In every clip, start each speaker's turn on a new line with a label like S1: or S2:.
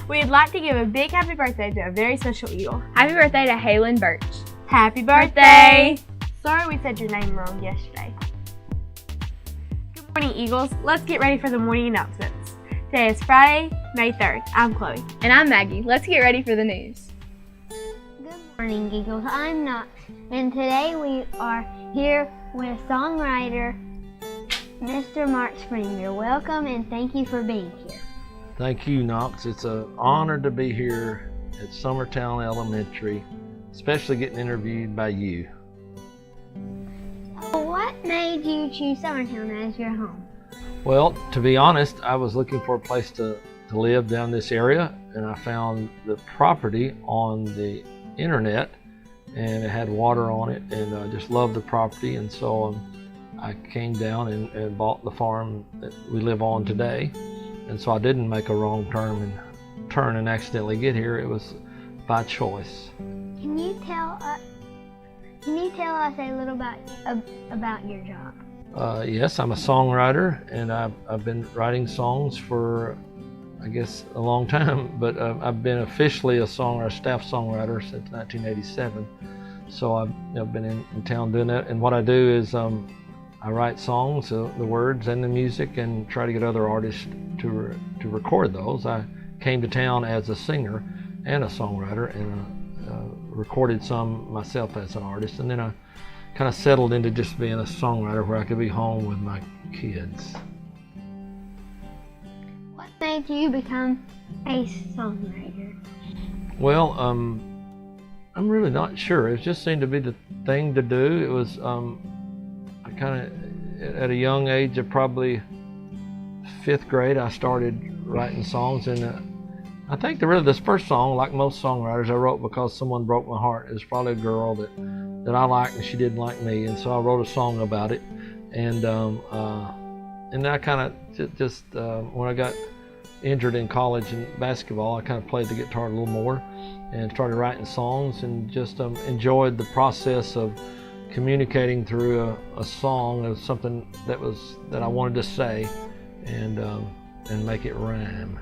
S1: We'd like to give a big happy birthday to a very special Eagle.
S2: Happy birthday to Haylin Birch.
S1: Happy birthday! Sorry we said your name wrong yesterday. Good morning, Eagles. Let's get ready for the morning announcements. Today is Friday, May 3rd. I'm Chloe.
S2: And I'm Maggie. Let's get ready for the news.
S3: Good morning, Eagles. I'm Knox, and today we are here with songwriter Mr. Mark Springer. Welcome and thank you for being here.
S4: Thank you, Knox. It's an honor to be here at Summertown Elementary, especially getting interviewed by you.
S3: So what made you choose Summertown as your home?
S4: Well, to be honest, I was looking for a place to live down this area, and I found the property on the internet, and it had water on it, and I just loved the property, and so I came down and bought the farm that we live on today. And so I didn't make a wrong turn and accidentally get here. It was by choice.
S3: Can you tell us a little about your job?
S4: Yes, I'm a songwriter, and I've been writing songs for, I guess, a long time. But I've been officially a staff songwriter since 1987. So I've been in town doing that. And what I do is I write songs, the words and the music, and try to get other artists to record those. I came to town as a singer and a songwriter, and recorded some myself as an artist, and then I kind of settled into just being a songwriter where I could be home with my kids.
S3: What made you become a songwriter?
S4: Well, I'm really not sure. It just seemed to be the thing to do. It was I kind of, at a young age of probably 5th grade, I started writing songs, and I think this first song, like most songwriters, I wrote because someone broke my heart. It was probably a girl that I liked, and she didn't like me, and so I wrote a song about it. And I kind of just when I got injured in college in basketball, I kind of played the guitar a little more and started writing songs, and just enjoyed the process of communicating through a song of something that I wanted to say, and make it rhyme.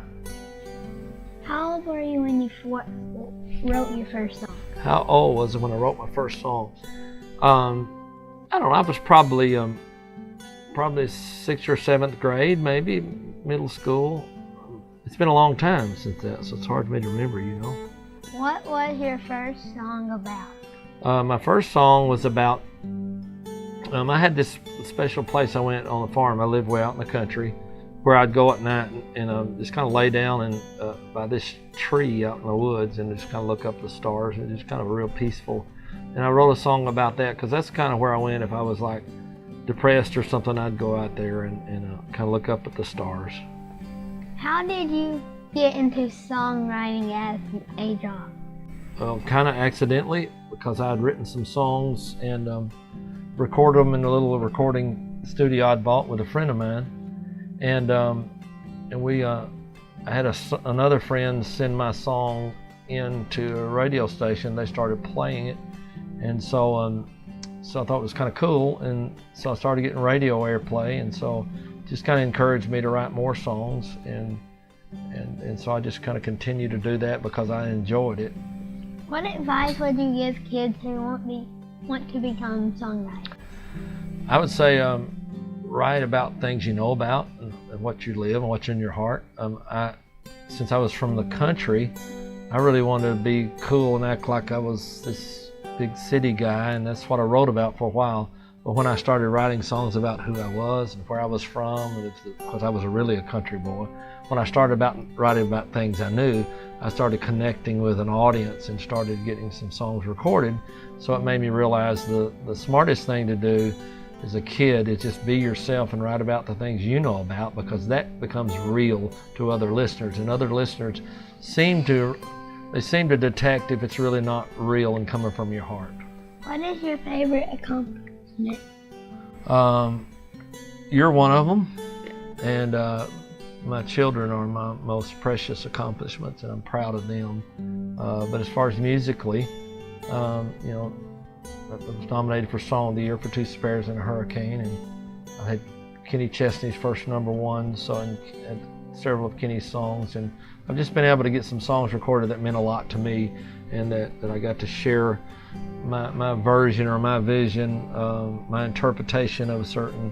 S3: How old were you when you wrote your first song?
S4: How old was I when I wrote my first song? I don't know. I was probably 6th or 7th grade, maybe middle school. It's been a long time since that, so it's hard for me to remember.
S3: What was your first song about?
S4: My first song was about, I had this special place I went on the farm. I lived way out in the country, where I'd go at night and just kind of lay down by this tree out in the woods and just kind of look up the stars, and just kind of real peaceful. And I wrote a song about that because that's kind of where I went. If I was like depressed or something, I'd go out there and kind of look up at the stars.
S3: How did you get into songwriting as a job?
S4: Well, kind of accidentally, because I had written some songs and recorded them in a little recording studio I'd bought with a friend of mine, and I had another friend send my song into a radio station. They started playing it, and so I thought it was kind of cool, and so I started getting radio airplay, and so just kind of encouraged me to write more songs, and so I just kind of continued to do that because I enjoyed it.
S3: What advice would you give kids who want to become songwriters?
S4: I would say write about things you know about and what you live and what's in your heart. Since I was from the country, I really wanted to be cool and act like I was this big city guy, and that's what I wrote about for a while. But when I started writing songs about who I was and where I was from, because I was really a country boy, when I started writing about things I knew, I started connecting with an audience and started getting some songs recorded. So it made me realize the smartest thing to do as a kid is just be yourself and write about the things you know about, because that becomes real to other listeners, and other listeners seem to detect if it's really not real and coming from your heart.
S3: What is your favorite accomplishment?
S4: You're one of them, and my children are my most precious accomplishments, and I'm proud of them. But as far as musically, I was nominated for Song of the Year for Two Sparrows and a Hurricane, and I had Kenny Chesney's first #1, so and several of Kenny's songs, and I've just been able to get some songs recorded that meant a lot to me, and that I got to share my version or my vision, my interpretation of a certain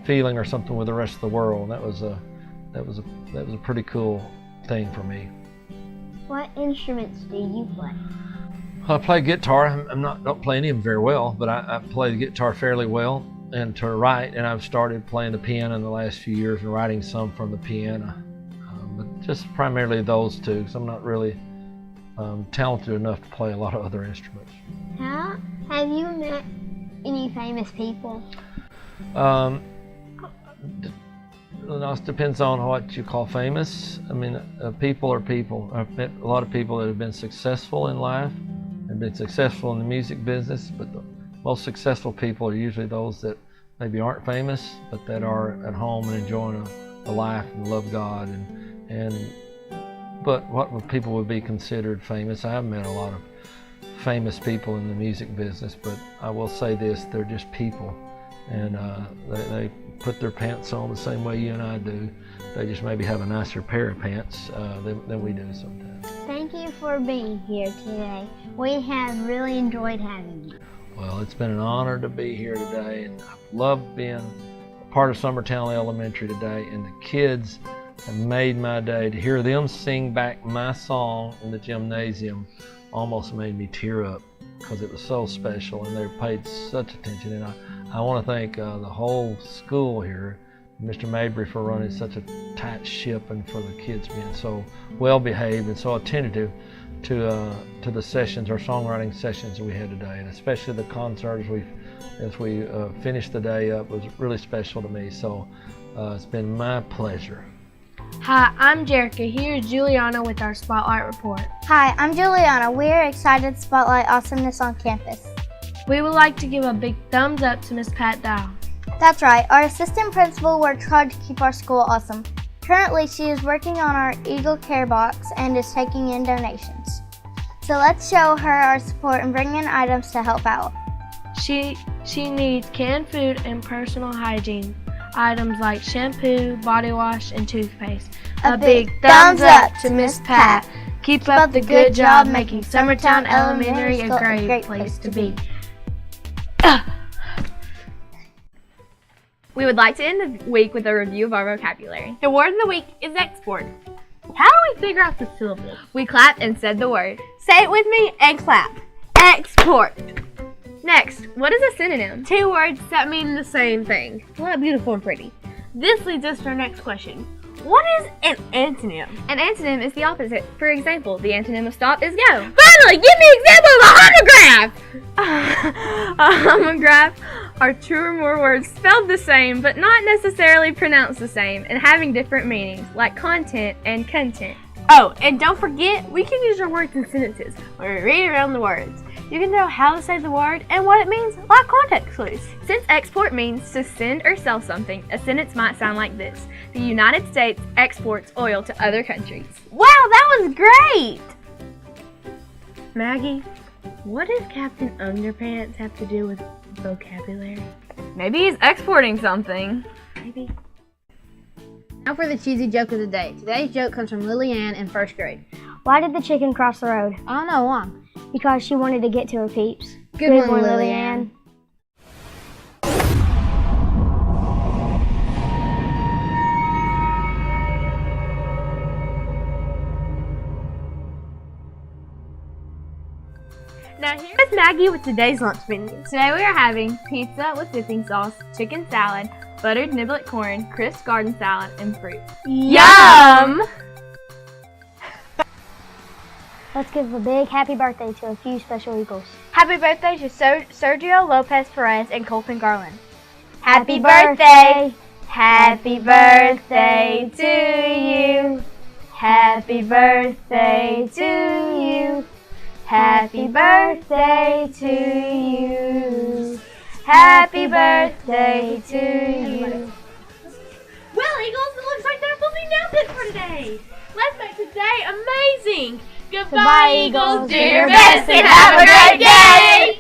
S4: feeling or something with the rest of the world. That was a pretty cool thing for me.
S3: What instruments do you play?
S4: I play guitar. Don't play any of them very well, but I play the guitar fairly well, and to write. And I've started playing the piano in the last few years and writing some from the piano, but just primarily those two, because I'm not really talented enough to play a lot of other instruments.
S3: How have you met any famous people?
S4: It depends on what you call famous. I mean, people are people. I've met a lot of people that have been successful in life and been successful in the music business, but the most successful people are usually those that maybe aren't famous, but that are at home and enjoying a life and love God. But what people would be considered famous? I have met a lot of famous people in the music business, but I will say this: they're just people, and they put their pants on the same way you and I do. They just maybe have a nicer pair of pants than we do sometimes.
S3: Thank you for being here today. We have really enjoyed having you.
S4: Well, it's been an honor to be here today, and I've loved being a part of Summertown Elementary today, and the kids have made my day. To hear them sing back my song in the gymnasium almost made me tear up, because it was so special, and they paid such attention. And I want to thank the whole school here, Mr. Mabry, for running such a tight ship, and for the kids being so well behaved and so attentive to the sessions, our songwriting sessions that we had today, and especially the concert as we finished the day up was really special to me. So it's been my pleasure.
S1: Hi, I'm Jerica. Here's Juliana with our Spotlight Report.
S5: Hi, I'm Juliana. We are excited to spotlight awesomeness on campus.
S1: We would like to give a big thumbs up to Miss Pat Dow.
S5: That's right, our assistant principal works hard to keep our school awesome. Currently, she is working on our Eagle Care Box and is taking in donations. So let's show her our support and bring in items to help out.
S1: She needs canned food and personal hygiene items like shampoo, body wash, and toothpaste.
S5: A big thumbs up to Miss Pat.
S1: Keep up the good job making Summertown Elementary a great place to be.
S2: We would like to end the week with a review of our vocabulary.
S1: The word of the week is export. How do we figure out the syllables?
S2: We clapped and said the word.
S1: Say it with me and clap. Export.
S2: Next, what is a synonym?
S1: Two words that mean the same thing. Isn't that beautiful and pretty? This leads us to our next question. What is an antonym?
S2: An antonym is the opposite. For example, the antonym of stop is go.
S1: Finally, give me an example of a homograph! A homograph are two or more words spelled the same but not necessarily pronounced the same and having different meanings, like content and content. Oh, and don't forget, we can use our words in sentences when we read around the words. You can know how to say the word and what it means, like context clues.
S2: Since export means to send or sell something, a sentence might sound like this. The United States exports oil to other countries.
S1: Wow, that was great! Maggie, what does Captain Underpants have to do with vocabulary?
S2: Maybe he's exporting something.
S1: Maybe.
S6: Now for the cheesy joke of the day. Today's joke comes from Lillian in 1st grade.
S3: Why did the chicken cross the road?
S6: I don't know why.
S3: Because she wanted to get to her peeps.
S6: Good one, Lillian.
S1: Now here's Maggie with today's lunch menu.
S2: Today we are having pizza with dipping sauce, chicken salad, buttered niblet corn, crisp garden salad, and fruit.
S1: Yum!
S3: Let's give a big happy birthday to a few special Eagles.
S5: Happy birthday to Sergio Lopez Perez and Colton Garland.
S3: Happy birthday!
S5: Happy birthday to you. Happy birthday to you. Happy birthday to you. Happy birthday to you.
S1: Well, Eagles, it looks like that will be announced for today. Let's make today amazing. Goodbye, Eagles. Do your best and have a great day.